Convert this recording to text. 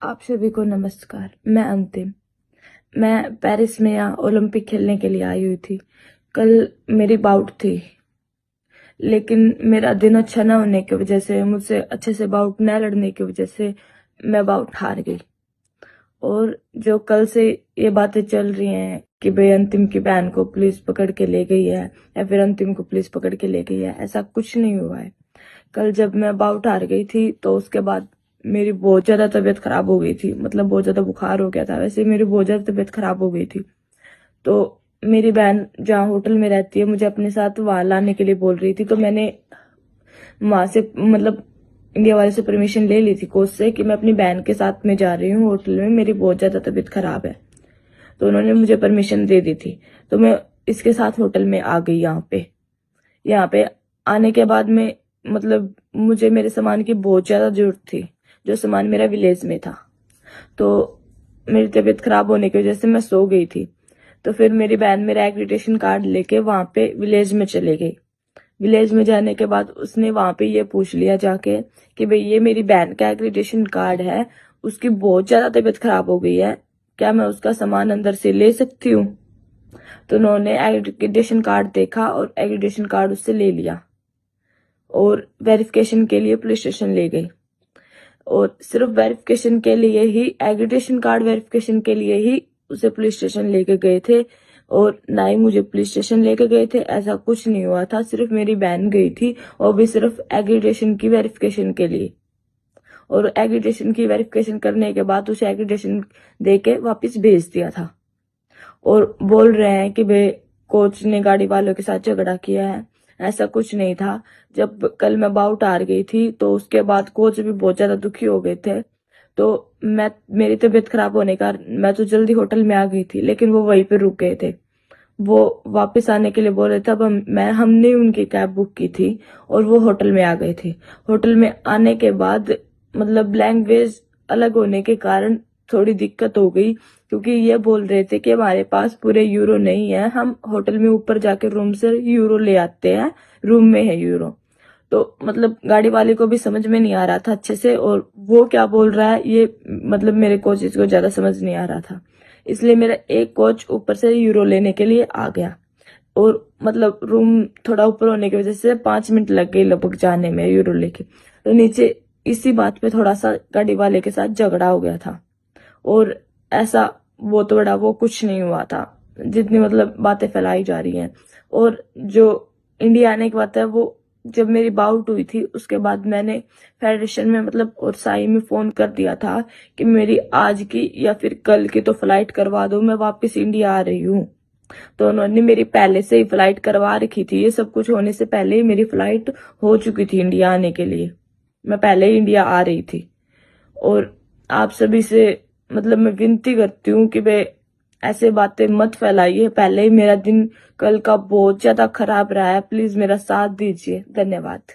आप सभी को नमस्कार। मैं अंतिम। मैं पेरिस में यहाँ ओलंपिक खेलने के लिए आई हुई थी। कल मेरी बाउट थी, लेकिन मेरा दिन अच्छा न होने की वजह से, मुझसे अच्छे से बाउट न लड़ने की वजह से मैं बाउट हार गई। और जो कल से ये बातें चल रही हैं कि भाई अंतिम की बहन को पुलिस पकड़ के ले गई है या फिर अंतिम को पुलिस पकड़ के ले गई है, ऐसा कुछ नहीं हुआ है। कल जब मैं बाउट हार गई थी तो उसके बाद मेरी बहुत ज्यादा तबीयत खराब हो गई थी, मतलब बहुत ज्यादा बुखार हो गया था। वैसे मेरी बहुत ज्यादा तबीयत खराब हो गई थी। तो मेरी बहन जहाँ होटल में रहती है मुझे अपने साथ वहां लाने के लिए बोल रही थी, तो मैंने वहां से मतलब इंडिया वाले से परमिशन ले ली थी कोच से कि मैं अपनी बहन के साथ में जा रही हूँ होटल में, मेरी बहुत ज्यादा तबीयत खराब है। तो उन्होंने मुझे परमिशन दे दी थी, तो मैं इसके साथ होटल में आ गई। यहाँ पे आने के बाद में मतलब मुझे मेरे सामान की बहुत ज्यादा जरूरत थी, जो सामान मेरा विलेज में था। तो मेरी तबीयत खराब होने की वजह से मैं सो गई थी। तो फिर मेरी बहन मेरा एग्रीडेशन कार्ड लेके वहां पे विलेज में चले गई। विलेज में जाने के बाद उसने वहां पे ये पूछ लिया जाके कि भाई ये मेरी बहन का एग्रीडेशन कार्ड है, उसकी बहुत ज्यादा तबीयत खराब हो गई है, क्या मैं उसका सामान अंदर से ले सकती हूँ? तो उन्होंने एग्रीडेशन कार्ड देखा और एग्रीडेशन कार्ड उससे ले लिया और वेरिफिकेशन के लिए पुलिस स्टेशन ले गई। और सिर्फ वेरिफिकेशन के लिए ही, एग्रीडेशन कार्ड वेरिफिकेशन के लिए ही उसे पुलिस स्टेशन लेके गए थे, और ना ही मुझे पुलिस स्टेशन लेके गए थे। ऐसा कुछ नहीं हुआ था, सिर्फ मेरी बहन गई थी और भी सिर्फ एग्रीडेशन की वेरिफिकेशन के लिए। और एग्रीडेशन की वेरिफिकेशन करने के बाद उसे एग्रीडेशन दे के वापिस भेज दिया था। और बोल रहे हैं कि भाई कोच ने गाड़ी वालों के साथ झगड़ा किया है, ऐसा कुछ नहीं था। जब कल मैं बाउट हार गई थी तो उसके बाद कोच भी बहुत ज्यादा दुखी हो गए थे। तो मेरी तबीयत खराब होने का मैं तो जल्दी होटल में आ गई थी, लेकिन वो वहीं पे रुक गए थे। वो वापस आने के लिए बोल रहे थे। अब हमने उनकी कैब बुक की थी और वो होटल में आ गए थे। होटल में आने के बाद मतलब लैंग्वेज अलग होने के कारण थोड़ी दिक्कत हो गई, क्योंकि ये बोल रहे थे कि हमारे पास पूरे यूरो नहीं है, हम होटल में ऊपर जाके रूम से यूरो ले आते हैं, रूम में है यूरो। तो मतलब गाड़ी वाले को भी समझ में नहीं आ रहा था अच्छे से, और वो क्या बोल रहा है ये मतलब मेरे कोचेस को ज्यादा समझ नहीं आ रहा था। इसलिए मेरा एक कोच ऊपर से यूरो लेने के लिए आ गया, और मतलब रूम थोड़ा ऊपर होने की वजह से 5 मिनट लग गए लगभग जाने में यूरो लेके। तो नीचे इसी बात पे थोड़ा सा गाड़ी वाले के साथ झगड़ा हो गया था। और ऐसा बहुत बड़ा वो कुछ नहीं हुआ था, जितनी मतलब बातें फैलाई जा रही हैं। और जो इंडिया आने की बात है, वो जब मेरी बाउट हुई थी उसके बाद मैंने फेडरेशन में मतलब और साई में फोन कर दिया था कि मेरी आज की या फिर कल की तो फ्लाइट करवा दो, मैं वापस इंडिया आ रही हूँ। तो उन्होंने मेरी पहले से ही फ्लाइट करवा रखी थी, ये सब कुछ होने से पहले ही मेरी फ्लाइट हो चुकी थी इंडिया आने के लिए, मैं पहले ही इंडिया आ रही थी। और आप सभी से मतलब मैं विनती करती हूँ कि वे ऐसे बातें मत फैलाइए। पहले ही मेरा दिन कल का बहुत ज्यादा खराब रहा है, प्लीज मेरा साथ दीजिए। धन्यवाद।